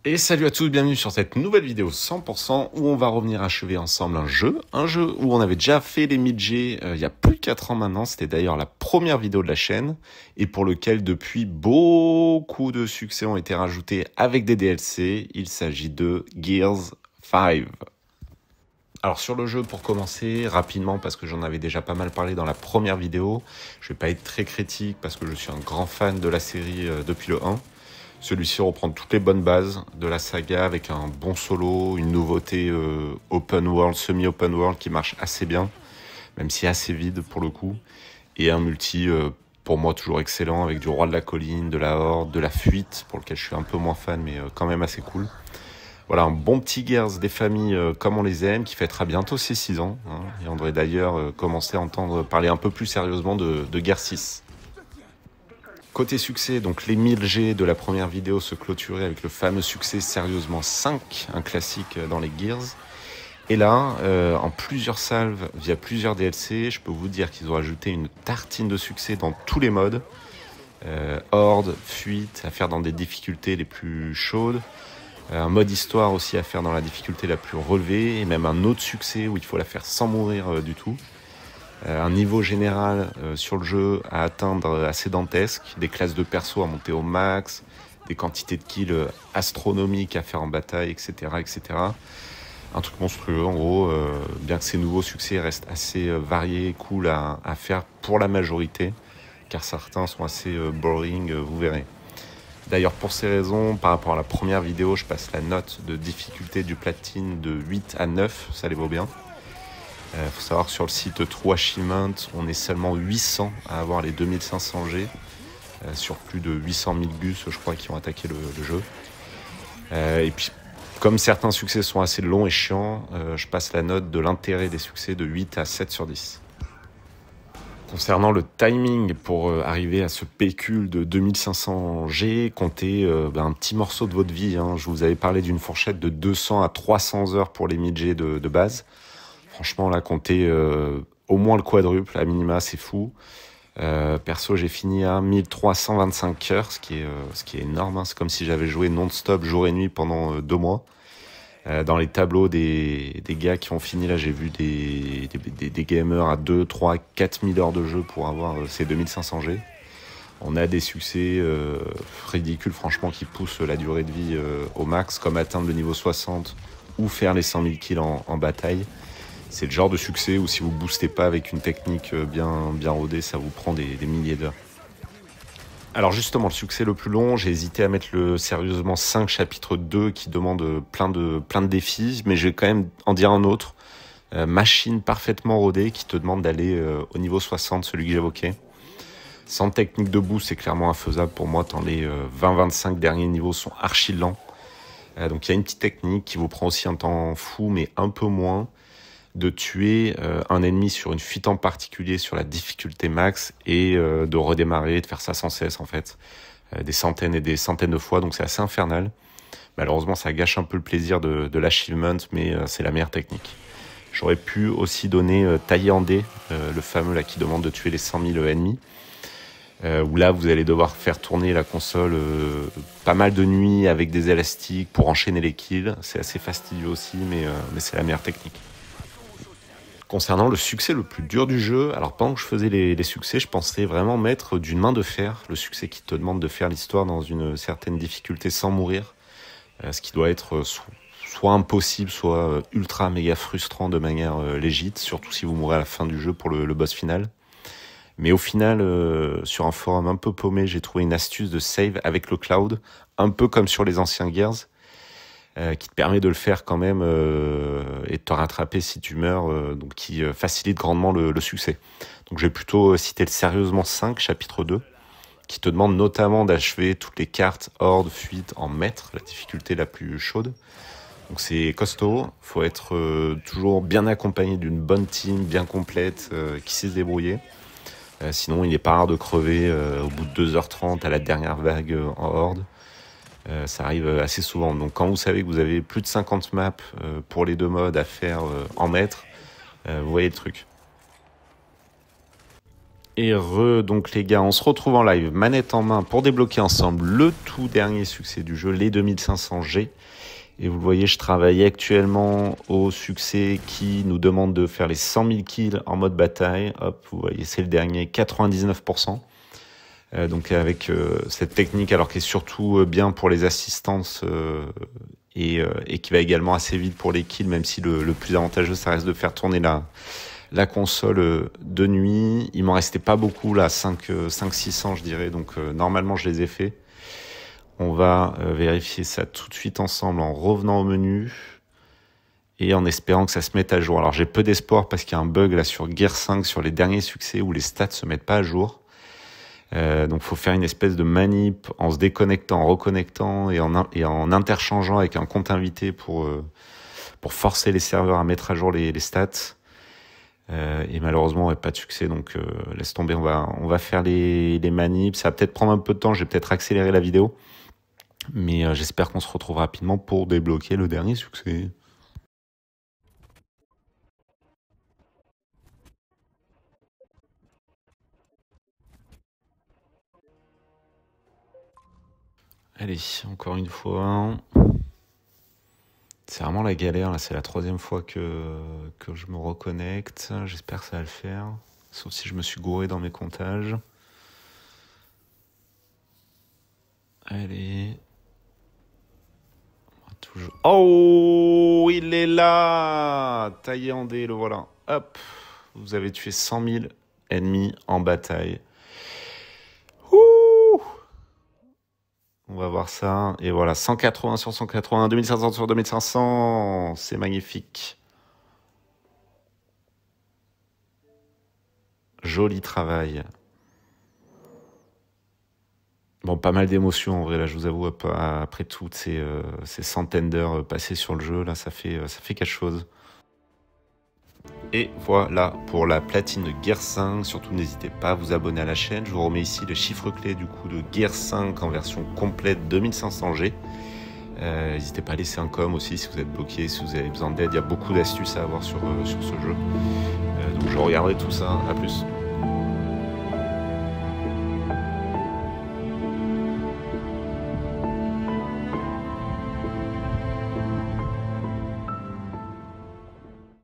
Et salut à tous, bienvenue sur cette nouvelle vidéo 100% où on va revenir achever ensemble un jeu où on avait déjà fait les 1000G il y a plus de 4 ans maintenant, c'était d'ailleurs la première vidéo de la chaîne et pour lequel depuis beaucoup de succès ont été rajoutés avec des DLC, il s'agit de Gears 5. Alors sur le jeu, pour commencer, rapidement, parce que j'en avais déjà pas mal parlé dans la première vidéo, je vais pas être très critique parce que je suis un grand fan de la série depuis le 1. Celui-ci reprend toutes les bonnes bases de la saga avec un bon solo, une nouveauté open world, semi-open world qui marche assez bien, même si assez vide pour le coup, et un multi pour moi toujours excellent avec du roi de la colline, de la horde, de la fuite, pour lequel je suis un peu moins fan mais quand même assez cool. Voilà, un bon petit Gears des familles comme on les aime, qui fêtera bientôt ses 6 ans, hein, et on devrait d'ailleurs commencer à entendre parler un peu plus sérieusement de Gears 6. Côté succès, donc les 1000G de la première vidéo se clôturaient avec le fameux succès Sérieusement 5, un classique dans les Gears. Et là, en plusieurs salves, via plusieurs DLC, je peux vous dire qu'ils ont ajouté une tartine de succès dans tous les modes. Horde, fuite, à faire dans des difficultés les plus chaudes. Un mode histoire aussi à faire dans la difficulté la plus relevée. Et même un autre succès où il faut la faire sans mourir du tout. Un niveau général sur le jeu à atteindre assez dantesque, des classes de perso à monter au max, des quantités de kills astronomiques à faire en bataille, etc. etc. Un truc monstrueux en gros, bien que ces nouveaux succès restent assez variés et cool à faire pour la majorité, car certains sont assez boring, vous verrez. D'ailleurs pour ces raisons, par rapport à la première vidéo, je passe la note de difficulté du platine de 8 à 9, ça les vaut bien. Faut savoir que sur le site True Achievement, on est seulement 800 à avoir les 2500 G, sur plus de 800 000 gus, je crois, qui ont attaqué le jeu. Et puis, comme certains succès sont assez longs et chiants, je passe la note de l'intérêt des succès de 8 à 7 sur 10. Concernant le timing pour arriver à ce pécule de 2500 G, comptez un petit morceau de votre vie. Hein. Je vous avais parlé d'une fourchette de 200 à 300 heures pour les 1000 G de base. Franchement, là, compter au moins le quadruple, à minima, c'est fou. Perso, j'ai fini à 1325 heures, ce qui est énorme. Hein. C'est comme si j'avais joué non-stop, jour et nuit, pendant 2 mois. Dans les tableaux des gars qui ont fini, là, j'ai vu des gamers à 2, 3, 4000 heures de jeu pour avoir ces 2500 G. On a des succès ridicules, franchement, qui poussent la durée de vie au max, comme atteindre le niveau 60 ou faire les 100 000 kills en bataille. C'est le genre de succès où si vous boostez pas avec une technique bien rodée, ça vous prend des milliers d'heures. Alors justement, le succès le plus long, j'ai hésité à mettre le Sérieusement 5 chapitre 2 qui demande plein de défis, mais je vais quand même en dire un autre. Machine parfaitement rodée qui te demande d'aller au niveau 60, celui que j'évoquais. Sans technique de boost, c'est clairement infaisable pour moi, tant les 20-25 derniers niveaux sont archi lents. Donc il y a une petite technique qui vous prend aussi un temps fou, mais un peu moins, de tuer un ennemi sur une fuite en particulier sur la difficulté max et de redémarrer, de faire ça sans cesse en fait, des centaines et des centaines de fois, donc c'est assez infernal. Malheureusement ça gâche un peu le plaisir de l'achievement, mais c'est la meilleure technique. J'aurais pu aussi donner tailler en D, le fameux là qui demande de tuer les 100 000 ennemis, où là vous allez devoir faire tourner la console pas mal de nuits avec des élastiques pour enchaîner les kills. C'est assez fastidieux aussi, mais c'est la meilleure technique. Concernant le succès le plus dur du jeu, alors pendant que je faisais les succès, je pensais vraiment mettre d'une main de fer le succès qui te demande de faire l'histoire dans une certaine difficulté sans mourir, ce qui doit être soit impossible, soit ultra méga frustrant de manière légite, surtout si vous mourrez à la fin du jeu pour le boss final. Mais au final, sur un forum un peu paumé, j'ai trouvé une astuce de save avec le cloud, un peu comme sur les anciens Gears, qui te permet de le faire quand même et de te rattraper si tu meurs, donc qui facilite grandement le succès. Donc je vais plutôt citer le Sérieusement 5, chapitre 2, qui te demande notamment d'achever toutes les cartes horde, fuite en maître, la difficulté la plus chaude. Donc c'est costaud, faut être toujours bien accompagné d'une bonne team, bien complète, qui sait se débrouiller. Sinon il n'est pas rare de crever au bout de 2h30 à la dernière vague en horde. Ça arrive assez souvent. Donc quand vous savez que vous avez plus de 50 maps pour les deux modes à faire en maître, vous voyez le truc. Et donc les gars, on se retrouve en live, manette en main, pour débloquer ensemble le tout dernier succès du jeu, les 2500G. Et vous le voyez, je travaille actuellement au succès qui nous demande de faire les 100 000 kills en mode bataille. Hop, vous voyez, c'est le dernier, 99%. Donc avec cette technique, alors qui est surtout bien pour les assistances et qui va également assez vite pour les kills, même si le plus avantageux, ça reste de faire tourner la console de nuit. Il m'en restait pas beaucoup, là, 500-600 je dirais, donc normalement je les ai faits. On va vérifier ça tout de suite ensemble en revenant au menu et en espérant que ça se mette à jour. Alors j'ai peu d'espoir parce qu'il y a un bug là sur Gear 5, sur les derniers succès où les stats se mettent pas à jour. Donc il faut faire une espèce de manip en se déconnectant, en reconnectant et en interchangeant avec un compte invité pour forcer les serveurs à mettre à jour les stats. Et malheureusement, pas de succès, donc laisse tomber, on va faire les manips. Ça va peut-être prendre un peu de temps, je vais peut-être accélérer la vidéo. Mais j'espère qu'on se retrouve rapidement pour débloquer le dernier succès. Allez, encore une fois. C'est vraiment la galère, là, c'est la 3e fois que je me reconnecte. J'espère que ça va le faire. Sauf si je me suis gouré dans mes comptages. Allez. Toujours. Oh, il est là! Taillé en D, le voilà. Hop! Vous avez tué 100 000 ennemis en bataille. Ouh! On va voir ça. Et voilà, 180 sur 180, 2500 sur 2500. C'est magnifique. Joli travail. Bon, pas mal d'émotions en vrai, là, je vous avoue, après toutes ces centaines d'heures passées sur le jeu, là, ça fait quelque chose. Et voilà pour la platine de Gear 5. Surtout, n'hésitez pas à vous abonner à la chaîne. Je vous remets ici les chiffres clés du coup de Gear 5 en version complète 2500G. N'hésitez pas à laisser un com aussi si vous êtes bloqué, si vous avez besoin d'aide. Il y a beaucoup d'astuces à avoir sur ce jeu. Donc je regarderai tout ça. À plus.